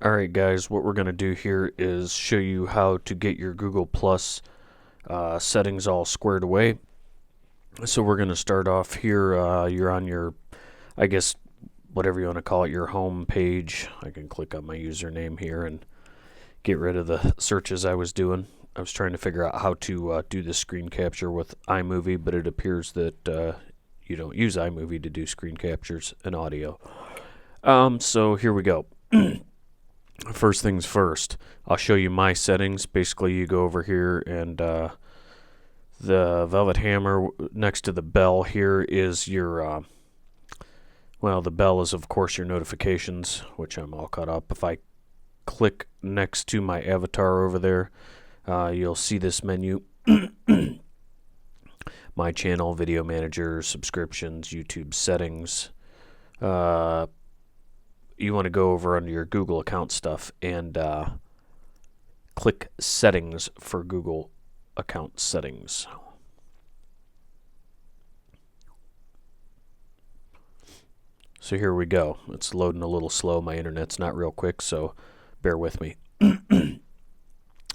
Alright guys, what we're going to do here is show you how to get your Google Plus settings all squared away. So we're going to start off here. You're on your, I guess, whatever you want to call it, your home page. I can click on my username here and get rid of the searches I was doing. I was trying to figure out how to do this screen capture with iMovie, but it appears that you don't use iMovie to do screen captures and audio. So here we go. First things first, I'll show you my settings. Basically, you go over here and the Velvethamma next to the bell here is your, well, the bell is of course your notifications, which I'm all caught up. If I click next to my avatar over there, you'll see this menu. My channel, video manager, subscriptions, YouTube settings. You want to go over under your Google account stuff and click settings for Google account settings. So here we go. It's loading a little slow. My internet's not real quick, so bear with me.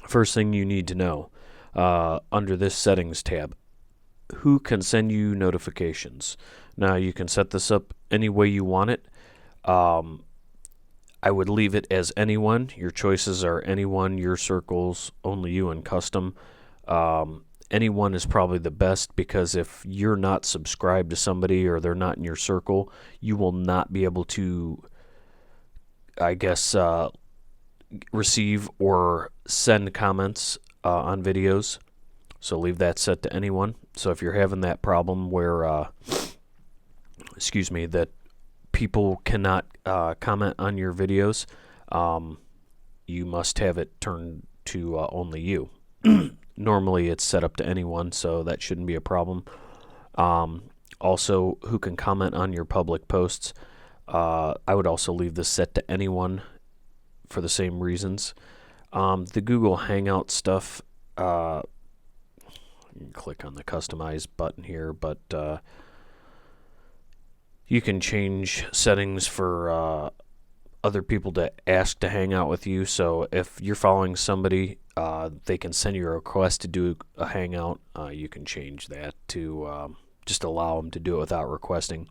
First thing you need to know, under this settings tab, who can send you notifications? Now you can set this up any way you want it. I would leave it as anyone. Your choices are anyone, your circles, only you, and custom. Anyone is probably the best, because if you're not subscribed to somebody or they're not in your circle, you will not be able to, I guess, receive or send comments on videos. So leave that set to anyone. So if you're having that problem where, excuse me, that people cannot comment on your videos, you must have it turned to only you. Normally it's set up to anyone, so that shouldn't be a problem. Also, who can comment on your public posts? I would also leave this set to anyone for the same reasons. The Google Hangout stuff, you can click on the customize button here, but you can change settings for other people to ask to hang out with you. So if you're following somebody, they can send you a request to do a hangout. You can change that to just allow them to do it without requesting.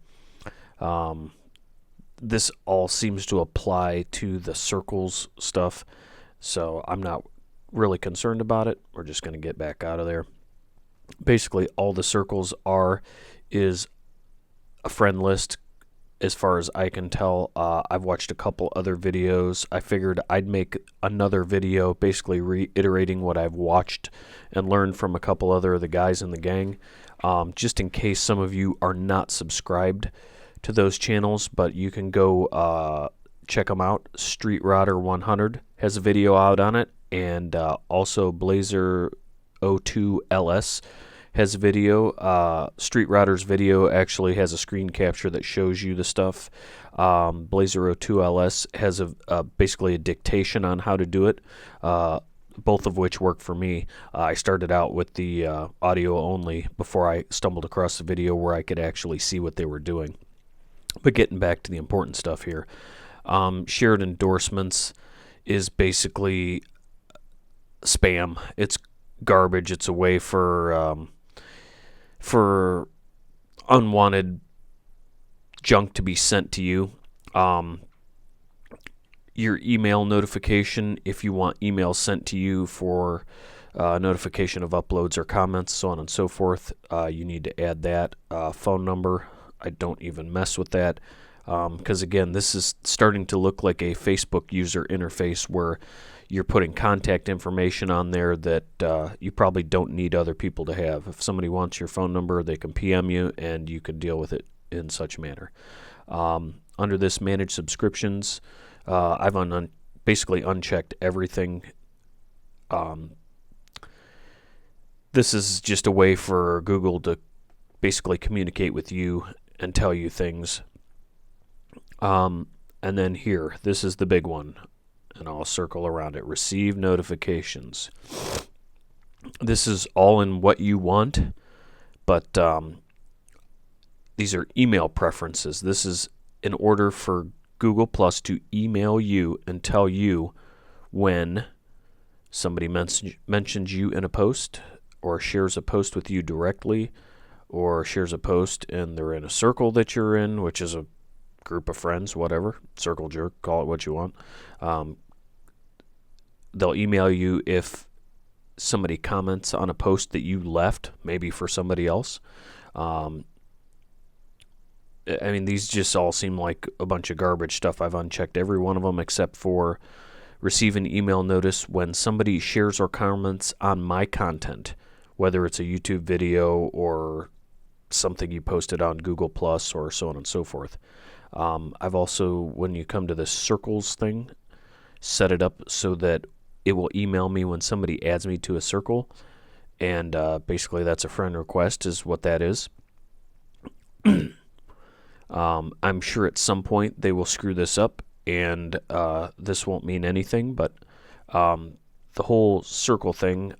This all seems to apply to the circles stuff, so I'm not really concerned about it. We're just going to get back out of there. Basically, all the circles is a friend list, as far as I can tell. I've watched a couple other videos. I figured I'd make another video basically reiterating what I've watched and learned from a couple other of the guys in the gang, just in case some of you are not subscribed to those channels. But you can go check them out. Street Rodder 100 has a video out on it, and also Blazer 02 LS has a video. Street Rodder's video actually has a screen capture that shows you the stuff. Blazer 02 LS has basically a dictation on how to do it, both of which work for me. I started out with the audio only before I stumbled across the video where I could actually see what they were doing. But getting back to the important stuff here, shared endorsements is basically spam. It's garbage. It's a way for unwanted junk to be sent to you. Your email notification, if you want emails sent to you for notification of uploads or comments, so on and so forth, you need to add that. Phone number, I don't even mess with that, because again, this is starting to look like a Facebook user interface where you're putting contact information on there that you probably don't need other people to have. If somebody wants your phone number, they can PM you, and you can deal with it in such manner. Under this manage subscriptions, I've basically unchecked everything. This is just a way for Google to basically communicate with you and tell you things. And then here, this is the big one, and I'll circle around it. Receive notifications. This is all in what you want, but these are email preferences. This is in order for Google Plus to email you and tell you when somebody mentions you in a post, or shares a post with you directly, or shares a post and they're in a circle that you're in, which is a group of friends, whatever, circle jerk, call it what you want. They'll email you if somebody comments on a post that you left, maybe for somebody else. I mean, these just all seem like a bunch of garbage stuff. I've unchecked every one of them except for receive an email notice when somebody shares or comments on my content, whether it's a YouTube video or something you posted on Google Plus or so on and so forth. I've also, when you come to the circles thing, set it up so that it will email me when somebody adds me to a circle, and basically that's a friend request is what that is. I'm sure at some point they will screw this up, and this won't mean anything, but the whole circle thing,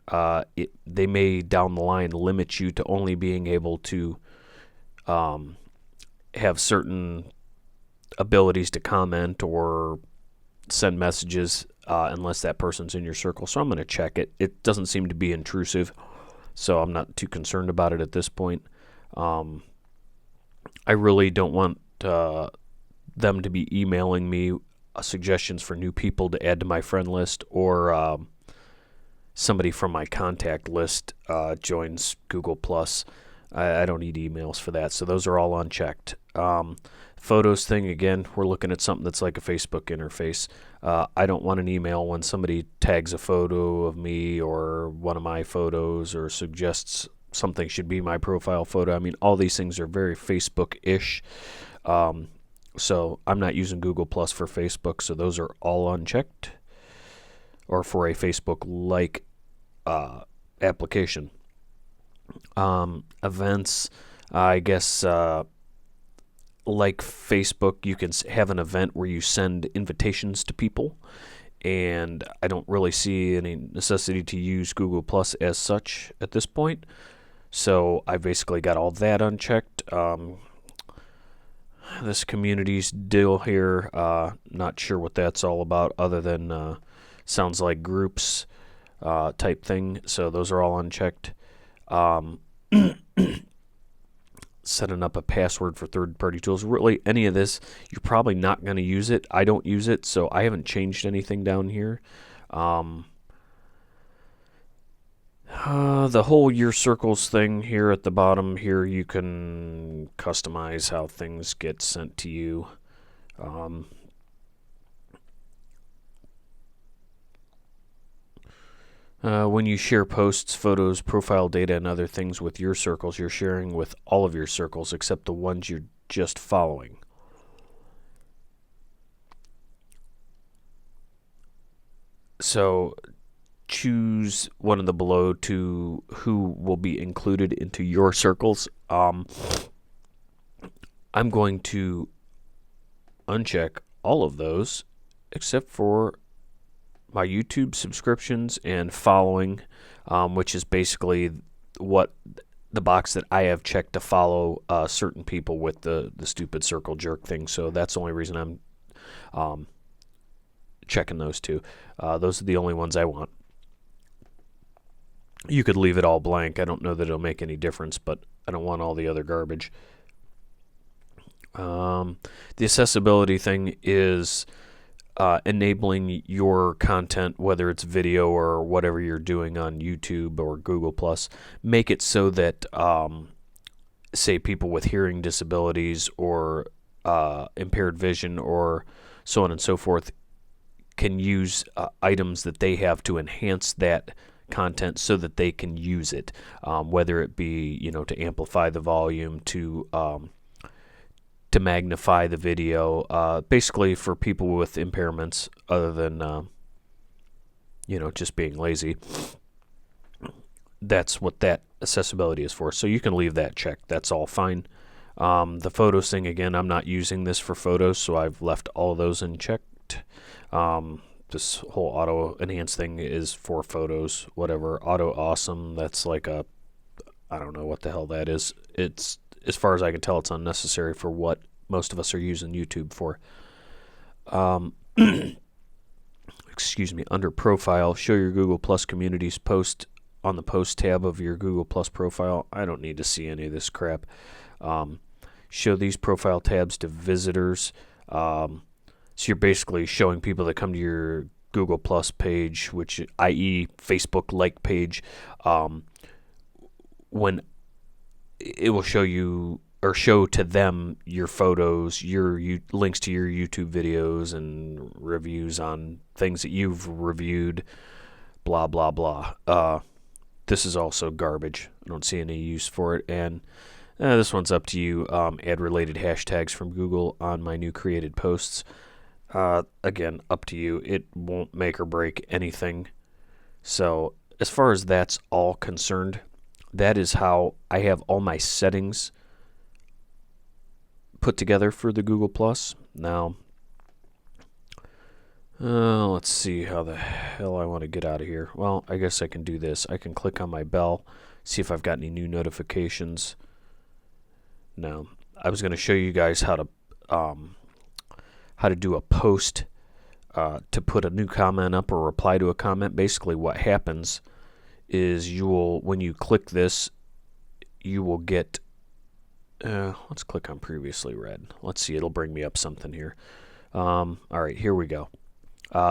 they may down the line limit you to only being able to have certain abilities to comment or send messages unless that person's in your circle. So I'm going to check it. It doesn't seem to be intrusive, so I'm not too concerned about it at this point. I really don't want them to be emailing me suggestions for new people to add to my friend list, or somebody from my contact list joins Google Plus. I don't need emails for that, so those are all unchecked. Photos thing, again, we're looking at something that's like a Facebook interface. I don't want an email when somebody tags a photo of me or one of my photos or suggests something should be my profile photo. I mean, all these things are very Facebook-ish. So I'm not using Google Plus for Facebook, so those are all unchecked, or for a Facebook-like application. Events, I guess, like Facebook, you can have an event where you send invitations to people, and I don't really see any necessity to use Google Plus as such at this point. So I basically got all that unchecked. This community's deal here, not sure what that's all about, other than sounds like groups type thing. So those are all unchecked. Setting up a password for third-party tools. Really, any of this, you're probably not going to use it. I don't use it, so I haven't changed anything down here. The whole your circles thing here at the bottom here, you can customize how things get sent to you. When you share posts, photos, profile data, and other things with your circles, you're sharing with all of your circles except the ones you're just following. So choose one of the below to who will be included into your circles. I'm going to uncheck all of those except for my YouTube subscriptions and following, which is basically what the box that I have checked to follow certain people with the stupid circle jerk thing. So that's the only reason I'm checking those two. Those are the only ones I want. You could leave it all blank. I don't know that it'll make any difference, but I don't want all the other garbage. The accessibility thing is enabling your content, whether it's video or whatever you're doing on YouTube or Google Plus, make it so that, say, people with hearing disabilities or impaired vision or so on and so forth can use items that they have to enhance that content so that they can use it, whether it be, to amplify the volume, to magnify the video, basically for people with impairments other than, just being lazy. That's what that accessibility is for. So you can leave that checked. That's all fine. The photos thing, again, I'm not using this for photos, so I've left all those unchecked. This whole auto enhance thing is for photos, whatever. Auto awesome, that's like I don't know what the hell that is. It's, as far as I can tell, it's unnecessary for what most of us are using YouTube for. Excuse me, under Profile, show your Google Plus communities post on the Post tab of your Google Plus profile. I don't need to see any of this crap. Show these profile tabs to visitors. So you're basically showing people that come to your Google Plus page, which, i.e., Facebook like page, when it will show you or show to them your photos, your links to your YouTube videos and reviews on things that you've reviewed, blah, blah, blah. This is also garbage. I don't see any use for it. And this one's up to you. Add related hashtags from Google on my new created posts. Again, up to you. It won't make or break anything. So as far as that's all concerned, that is how I have all my settings put together for the Google Plus. Now, let's see how the hell I want to get out of here. Well, I guess I can do this. I can click on my bell, see if I've got any new notifications. Now, I was going to show you guys how to do a post to put a new comment up or reply to a comment. Basically, what happens is when you click this, you will get. Let's click on previously read. Let's see, it'll bring me up something here. All right, here we go.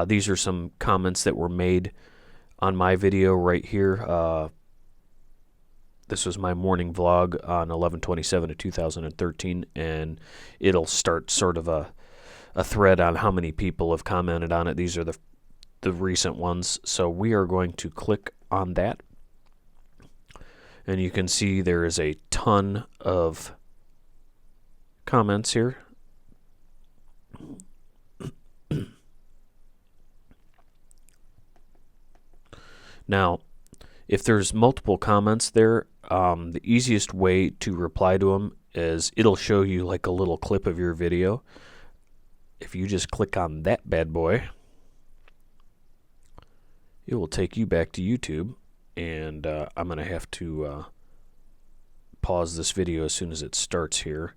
These are some comments that were made on my video right here. This was my morning vlog on 11/27 of 2013, and it'll start sort of a thread on how many people have commented on it. These are the recent ones. So we are going to click on that, and you can see there is a ton of comments here. Now, if there's multiple comments there, the easiest way to reply to them is it'll show you like a little clip of your video. If you just click on that bad boy, it will take you back to YouTube, and I'm going to have to pause this video as soon as it starts here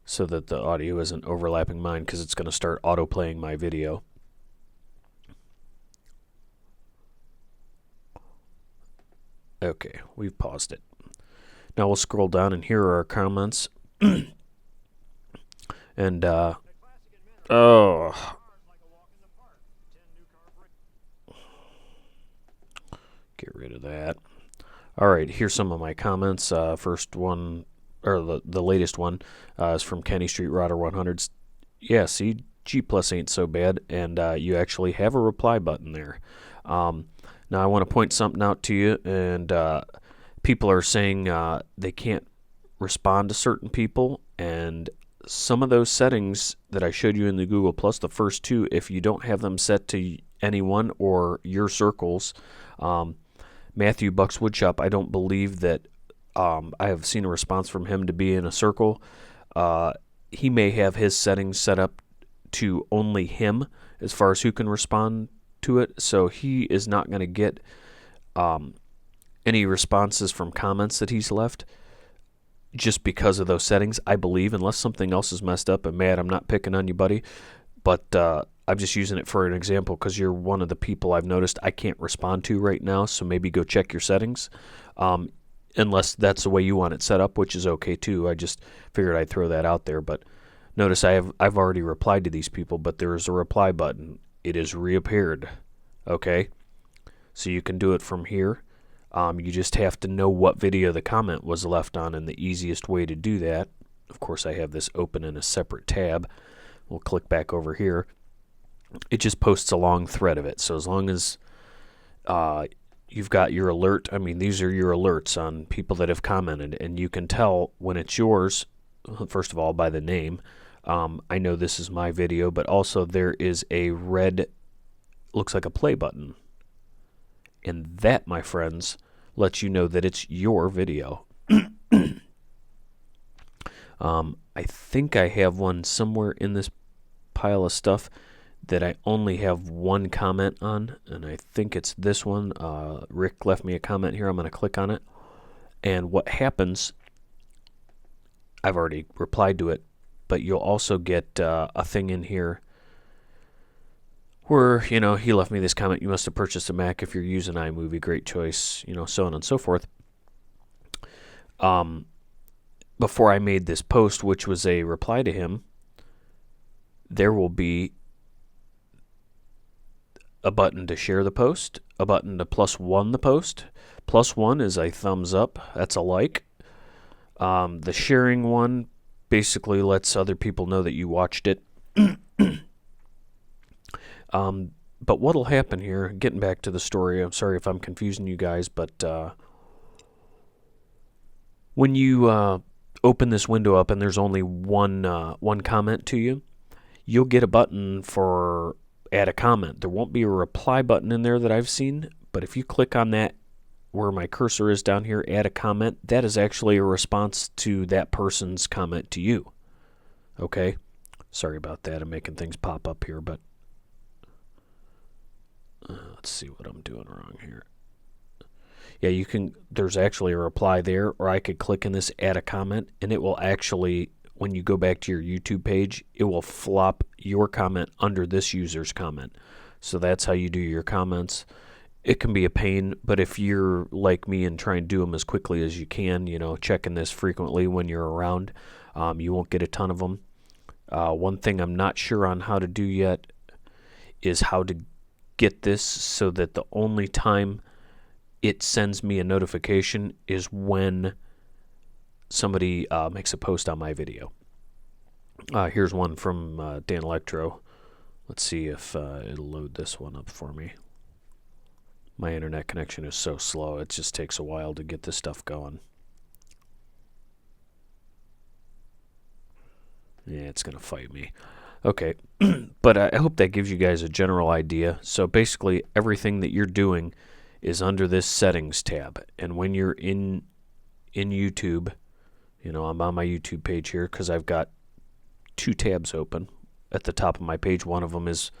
so that the audio isn't overlapping mine, because it's going to start autoplaying my video. Okay, we've paused it. Now we'll scroll down, and here are our comments. And, oh. Get rid of that. All right, here's some of my comments. First one, or the latest one, is from Kenny Street Router 100. Yeah, see, G Plus ain't so bad, and you actually have a reply button there. Now I want to point something out to you, and people are saying they can't respond to certain people, and some of those settings that I showed you in the Google Plus, the first two, if you don't have them set to anyone or your circles, Matthew Bucks Woodshop, I don't believe that I have seen a response from him to be in a circle. He may have his settings set up to only him as far as who can respond to it, so he is not going to get any responses from comments that he's left just because of those settings, I believe, unless something else is messed up. And Matt, I'm not picking on you, buddy, but I'm just using it for an example because you're one of the people I've noticed I can't respond to right now, so maybe go check your settings, unless that's the way you want it set up, which is okay too. I just figured I'd throw that out there. But notice I've already replied to these people, but there is a reply button. It has reappeared. Okay, so you can do it from here. You just have to know what video the comment was left on, and the easiest way to do that, of course I have this open in a separate tab. We'll click back over here. It just posts a long thread of it. So as long as you've got your alert, I mean, these are your alerts on people that have commented, and you can tell when it's yours, first of all, by the name. I know this is my video, but also there is a red, looks like a play button. And that, my friends, lets you know that it's your video. I think I have one somewhere in this pile of stuff that I only have one comment on, and I think it's this one. Rick left me a comment here. I'm going to click on it. And what happens, I've already replied to it, but you'll also get a thing in here where, he left me this comment: you must have purchased a Mac if you're using iMovie, great choice, so on and so forth. Before I made this post, which was a reply to him, there will be a button to share the post, a button to +1 the post. +1 is a thumbs up, that's a like. The sharing one basically lets other people know that you watched it. But what'll happen here, getting back to the story, I'm sorry if I'm confusing you guys, but when you open this window up and there's only one comment to you, you'll get a button for add a comment. There won't be a reply button in there that I've seen, but if you click on that where my cursor is down here, add a comment, that is actually a response to that person's comment to you. Okay? Sorry about that. I'm making things pop up here, but let's see what I'm doing wrong here. Yeah, there's actually a reply there, or I could click in this add a comment, and it will actually, when you go back to your YouTube page, it will flop your comment under this user's comment. So that's how you do your comments. It can be a pain, but if you're like me and try and do them as quickly as you can, checking this frequently when you're around, you won't get a ton of them. One thing I'm not sure on how to do yet is how to get this so that the only time it sends me a notification is when somebody makes a post on my video. Here's one from Dan Electro. Let's see if it'll load this one up for me. My internet connection is so slow, it just takes a while to get this stuff going. Yeah, it's going to fight me. Okay, but I hope that gives you guys a general idea. So basically, everything that you're doing is under this settings tab. And when you're in YouTube, I'm on my YouTube page here because I've got two tabs open at the top of my page. One of them is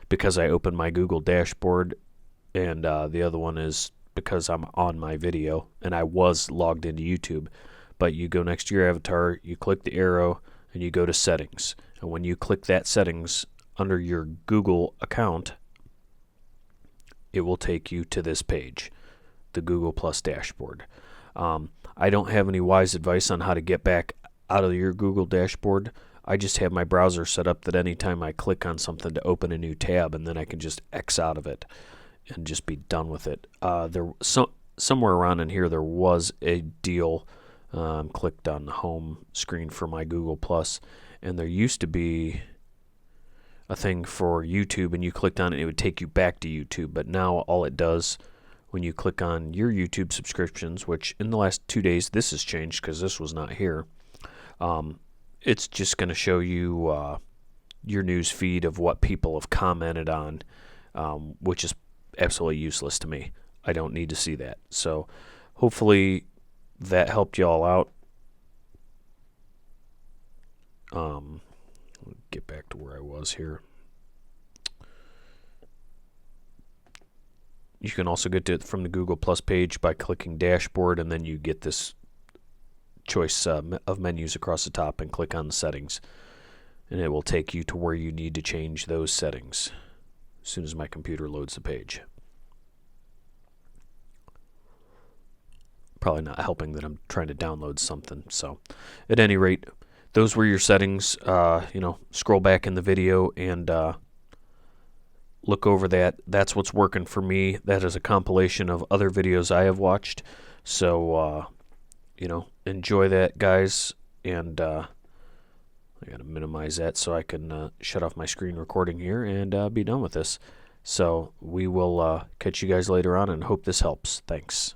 because I opened my Google dashboard, and the other one is because I'm on my video and I was logged into YouTube. But you go next to your avatar, you click the arrow, and you go to settings. And when you click that settings under your Google account, it will take you to this page, the Google Plus dashboard. I don't have any wise advice on how to get back out of your Google dashboard. I just have my browser set up that anytime I click on something to open a new tab, and then I can just X out of it and just be done with it. Somewhere around in here there was a deal. Clicked on the home screen for my Google Plus, and there used to be a thing for YouTube, and you clicked on it, it would take you back to YouTube. But now all it does when you click on your YouTube subscriptions, which in the last 2 days this has changed because this was not here, it's just going to show you your news feed of what people have commented on, which is absolutely useless to me. I don't need to see that. So hopefully that helped you all out. Get back to where I was here. You can also get to it from the Google Plus page by clicking dashboard, and then you get this choice of menus across the top, and click on the settings, and it will take you to where you need to change those settings as soon as my computer loads the page. Probably not helping that I'm trying to download something. So at any rate, those were your settings. Scroll back in the video and look over that. That's what's working for me. That is a compilation of other videos I have watched. So, enjoy that, guys. And I got to minimize that so I can shut off my screen recording here and be done with this. So we will catch you guys later on, and hope this helps. Thanks.